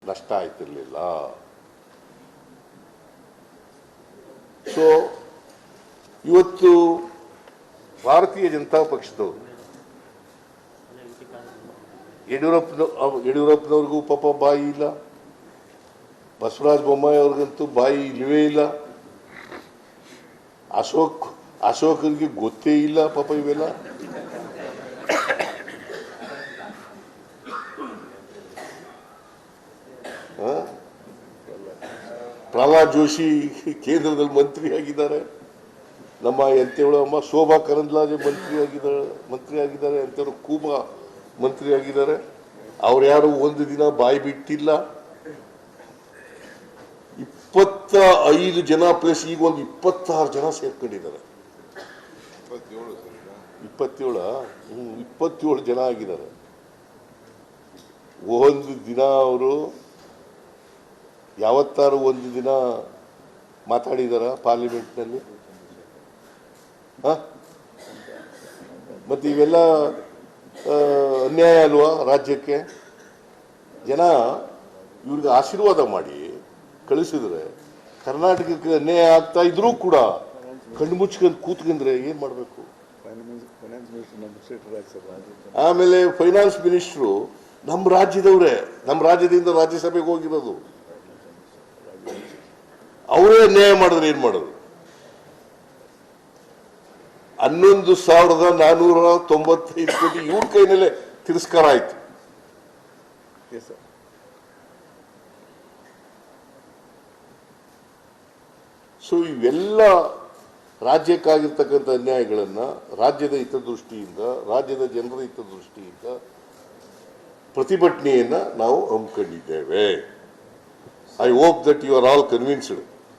ನಷ್ಟ ಆಯ್ತಿರ್ಲಿಲ್ಲ. ಸೊ ಇವತ್ತು ಭಾರತೀಯ ಜನತಾ ಪಕ್ಷದವರು ಯಡಿಯೂರಪ್ಪನವ್ರಿಗೂ ಪಾಪ ಬಾಯಿ ಇಲ್ಲ, ಬಸವರಾಜ ಬೊಮ್ಮಾಯಿ ಅವ್ರಿಗಂತೂ ಬಾಯಿ ಇಲ್ಲವೇ ಇಲ್ಲ, ಅಶೋಕನಿಗೆ ಗೊತ್ತೇ ಇಲ್ಲ ಪಾಪ ಇವೆಲ್ಲ. ಪ್ರಹ್ಲಾದ್ ಜೋಶಿ ಕೇಂದ್ರದಲ್ಲಿ ಮಂತ್ರಿ ಆಗಿದ್ದಾರೆ, ನಮ್ಮ ಎಂತೇಳು ಅಮ್ಮ ಶೋಭಾ ಕರಂದ್ಲಾಜೆ ಮಂತ್ರಿ ಆಗಿದ್ದಾರೆ, ಎಂತೇಳು ಕೂಬಾ ಮಂತ್ರಿ ಆಗಿದ್ದಾರೆ. ಅವ್ರು ಯಾರು ಒಂದು ದಿನ ಬಾಯಿ ಬಿಟ್ಟಿಲ್ಲ. 25 ಜನ ಪ್ಲಸ್ ಈಗ ಒಂದು 26 ಜನ ಸೇರ್ಕೊಂಡಿದ್ದಾರೆ. 27 ಜನ ಆಗಿದ್ದಾರೆ. ಒಂದು ದಿನ ಅವರು ಯಾವತ್ತಾರು ಒಂದು ದಿನ ಮಾತಾಡಿದಾರ ಪಾರ್ಲಿಮೆಂಟ್ನಲ್ಲಿ? ಮತ್ತೆ ಇವೆಲ್ಲ ಅನ್ಯಾಯ ಅಲ್ವಾ ರಾಜ್ಯಕ್ಕೆ? ಜನ ಇವ್ರಿಗೆ ಆಶೀರ್ವಾದ ಮಾಡಿ ಕಳಿಸಿದ್ರೆ ಕರ್ನಾಟಕಕ್ಕೆ ಅನ್ಯಾಯ ಆಗ್ತಾ ಇದ್ರೂ ಕೂಡ ಕಣ್ಣು ಮುಚ್ಕೊಂಡು ಕೂತ್ಕೊಂಡ್ರೆ ಏನ್ ಮಾಡಬೇಕು? ಆಮೇಲೆ ಫೈನಾನ್ಸ್ ಮಿನಿಸ್ಟ್ರು ನಮ್ಮ ರಾಜ್ಯದವ್ರೆ, ನಮ್ಮ ರಾಜ್ಯದಿಂದ ರಾಜ್ಯಸಭೆಗೆ ಹೋಗಿರೋದು, ಅವರೇ ಅನ್ಯಾಯ ಮಾಡಿದ್ರೆ ಏನ್ ಮಾಡೋದು? 11,495 ಕೋಟಿ ಇವ್ರ ಕೈನಲ್ಲೇ ತಿರಸ್ಕಾರ ಆಯ್ತು. ಸೊ ಇವೆಲ್ಲ ರಾಜ್ಯಕ್ಕಾಗಿರ್ತಕ್ಕಂಥ ಅನ್ಯಾಯಗಳನ್ನ ರಾಜ್ಯದ ಹಿತದೃಷ್ಟಿಯಿಂದ, ರಾಜ್ಯದ ಜನರ ಹಿತದೃಷ್ಟಿಯಿಂದ ಪ್ರತಿಭಟನೆಯನ್ನ ನಾವು ಹಮ್ಮಿಕೊಂಡಿದ್ದೇವೆ. I hope that you are all convinced.